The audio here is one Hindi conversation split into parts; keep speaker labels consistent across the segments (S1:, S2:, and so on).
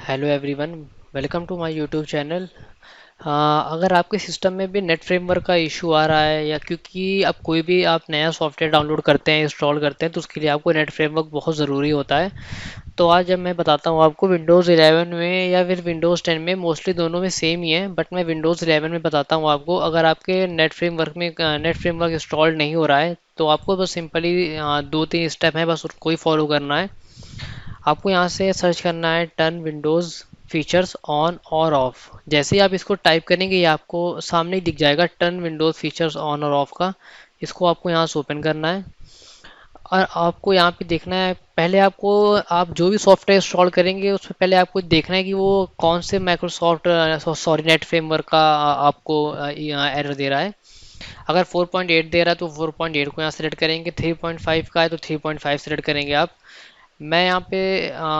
S1: Hello everyone, welcome to my YouTube channel. अगर आपके सिस्टम में भी नेट फ्रेमवर्क का इशू आ रहा है या क्योंकि अब कोई भी आप नया सॉफ्टवेयर डाउनलोड करते हैं, इंस्टॉल करते हैं, तो उसके लिए आपको नेट फ्रेमवर्क बहुत ज़रूरी होता है। तो आज जब मैं बताता हूँ आपको विंडोज़ 11 में या फिर विंडोज़ 10 में, मोस्टली दोनों में सेम ही है, बट मैं विंडोज़ 11 में बताता हूँ आपको। अगर आपके नेट फ्रेमवर्क इंस्टॉल नहीं हो रहा है तो आपको बस सिंपली दो तीन स्टेप है, बस उसको ही फॉलो करना है। आपको यहाँ से सर्च करना है टर्न विंडोज़ फीचर्स ऑन और ऑफ। जैसे ही आप इसको टाइप करेंगे ये आपको सामने ही दिख जाएगा, टर्न विंडोज़ फीचर्स ऑन और ऑफ का। इसको आपको यहाँ से ओपन करना है और आपको यहाँ पे देखना है, पहले आपको, आप जो भी सॉफ्टवेयर इंस्टॉल करेंगे उसमें पहले आपको देखना है कि वो कौन से माइक्रोसॉफ्ट सॉरी नेट फ्रेमवर्क का आपको एरर दे रहा है। अगर 4.8 दे रहा है तो 4.8 को यहाँ सेलेक्ट करेंगे, 3.5 का है तो 3.5 सेलेक्ट करेंगे आप। मैं यहाँ पे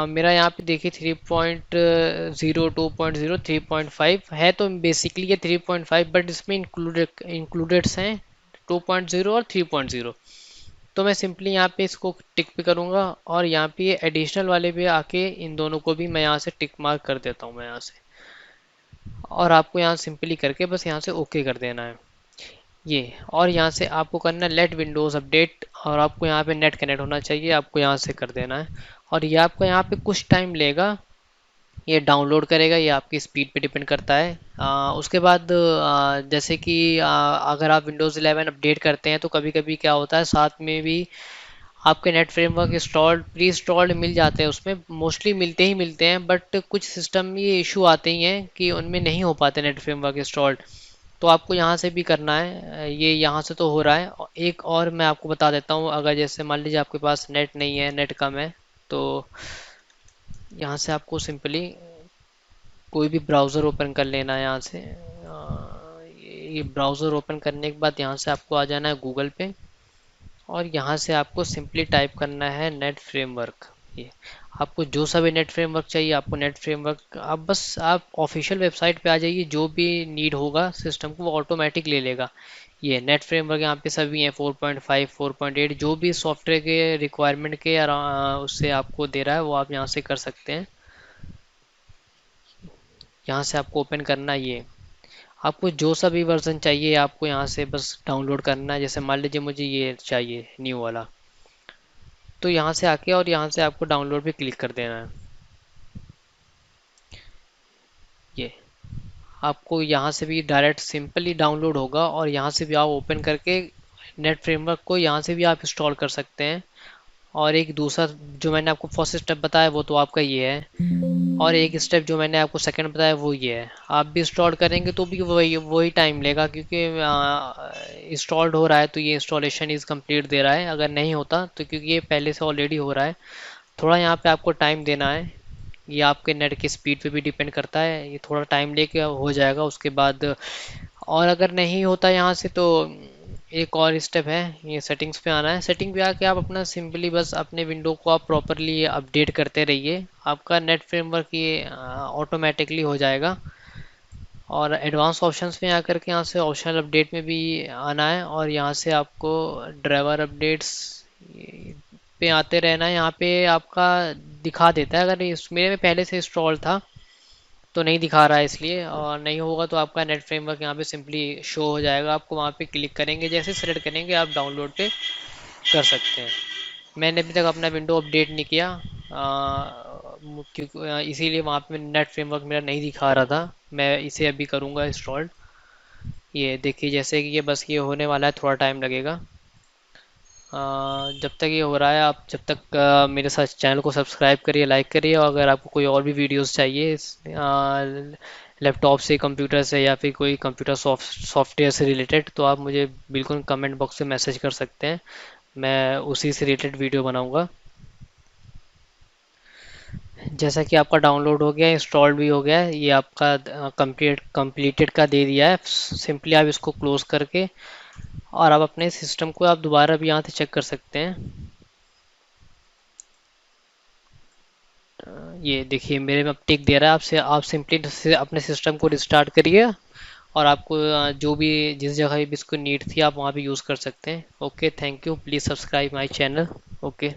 S1: मेरा यहाँ पे देखिए 3.0, 2.0, 3.5 है, तो बेसिकली ये 3.5, बट इसमें इंक्लूडेड्स हैं 2.0 और 3.0। तो मैं सिंपली यहाँ पे इसको टिक पे करूँगा और यहाँ पे एडिशनल वाले पे आके इन दोनों को भी मैं यहाँ से टिक मार्क कर देता हूँ मैं यहाँ से। और आपको यहाँ सिंपली करके बस यहाँ से ओके कर देना है ये। और यहाँ से आपको करना है लेट विंडोज़ अपडेट, और आपको यहाँ पे नेट कनेक्ट होना चाहिए, आपको यहाँ से कर देना है। और ये आपको यहाँ पे कुछ टाइम लेगा, ये डाउनलोड करेगा, ये आपकी स्पीड पे डिपेंड करता है। उसके बाद जैसे कि अगर आप विंडोज़ 11 अपडेट करते हैं तो कभी कभी क्या होता है, साथ में भी आपके net framework installed pre installed मिल जाते हैं, उसमें मोस्टली मिलते ही मिलते हैं, बट कुछ सिस्टम में ये इशू आते ही हैं कि उनमें नहीं हो पाते नेट फ्रेमवर्क इंस्टॉल्ड। तो आपको यहाँ से भी करना है, ये यहाँ से तो हो रहा है। एक और मैं आपको बता देता हूँ, अगर जैसे मान लीजिए आपके पास नेट नहीं है, नेट कम है, तो यहाँ से आपको सिंपली कोई भी ब्राउज़र ओपन कर लेना है यहाँ से। ये ब्राउज़र ओपन करने के बाद यहाँ से आपको आ जाना है गूगल पे, और यहाँ से आपको सिंपली टाइप करना है नेट फ्रेमवर्क। ये आपको जो सा भी नेट फ्रेमवर्क चाहिए, आपको नेट फ्रेमवर्क, आप बस आप ऑफिशियल वेबसाइट पे आ जाइए, जो भी नीड होगा सिस्टम को वो ऑटोमेटिक ले लेगा। ये नेट फ्रेमवर्क यहाँ पे सभी हैं, 4.5, 4.8, जो भी सॉफ्टवेयर के रिक्वायरमेंट के उससे आपको दे रहा है वो आप यहाँ से कर सकते हैं। यहाँ से आपको ओपन करना है ये। आपको जो सा भी वर्जन चाहिए आपको यहाँ से बस डाउनलोड करना है। जैसे मान लीजिए मुझे ये चाहिए न्यू वाला, तो यहाँ से आके और यहाँ से आपको डाउनलोड पे क्लिक कर देना है। ये आपको यहाँ से भी डायरेक्ट सिंपली डाउनलोड होगा, और यहाँ से भी आप ओपन करके नेट फ्रेमवर्क को यहाँ से भी आप इंस्टॉल कर सकते हैं। और एक दूसरा जो मैंने आपको फर्स्ट स्टेप बताया वो तो आपका ये है, और एक स्टेप जो मैंने आपको सेकंड बताया वो ये है। आप भी इंस्टॉल करेंगे तो भी वही वही टाइम लेगा, क्योंकि इंस्टॉल्ड हो रहा है तो ये इंस्टॉलेशन इज़ कंप्लीट दे रहा है। अगर नहीं होता तो क्योंकि ये पहले से ऑलरेडी हो रहा है, थोड़ा यहाँ पे आपको टाइम देना है। ये आपके नेट की स्पीड पे भी डिपेंड करता है, ये थोड़ा टाइम लेके हो जाएगा उसके बाद। और अगर नहीं होता यहाँ से तो एक और स्टेप है, ये सेटिंग्स पे आना है। सेटिंग पे आके आप अपना सिंपली बस अपने विंडो को आप प्रॉपरली अपडेट करते रहिए, आपका नेट फ्रेमवर्क ये ऑटोमेटिकली हो जाएगा। और एडवांस ऑप्शंस में आकर के यहाँ से ऑप्शनल अपडेट में भी आना है, और यहाँ से आपको ड्राइवर अपडेट्स पे आते रहना है। यहाँ पे आपका दिखा देता है, अगर इस मेरे में पहले से इंस्टॉल था तो नहीं दिखा रहा है इसलिए, और नहीं होगा तो आपका नेट फ्रेमवर्क यहाँ पे सिंपली शो हो जाएगा। आपको वहाँ पे क्लिक करेंगे, जैसे सेलेक्ट करेंगे आप डाउनलोड पे कर सकते हैं। मैंने अभी तक अपना विंडो अपडेट नहीं किया, क्योंकि इसीलिए वहाँ पे नेट फ्रेमवर्क मेरा नहीं दिखा रहा था। मैं इसे अभी करूँगा इंस्टॉल। ये देखिए जैसे कि ये बस ये होने वाला है, थोड़ा टाइम लगेगा। जब तक ये हो रहा है, आप जब तक मेरे साथ चैनल को सब्सक्राइब करिए, लाइक करिए। और अगर आपको कोई और भी वीडियोस चाहिए लैपटॉप से, कंप्यूटर से, या फिर कोई कंप्यूटर सॉफ्टवेयर से रिलेटेड, तो आप मुझे बिल्कुल कमेंट बॉक्स में मैसेज कर सकते हैं, मैं उसी से रिलेटेड वीडियो बनाऊंगा। जैसा कि आपका डाउनलोड हो गया, इंस्टॉल्ड भी हो गया है, ये आपका कंप्लीटेड का दे दिया है। सिंपली आप इसको क्लोज करके और आप अपने सिस्टम को आप दोबारा भी यहाँ से चेक कर सकते हैं। ये देखिए मेरे में अब टिक दे रहा है। आपसे आप सिंपली से अपने सिस्टम को रिस्टार्ट करिए, और आपको जो भी जिस जगह भी इसको नीड थी आप वहाँ भी यूज़ कर सकते हैं। Okay, thank you, please subscribe my channel. Okay.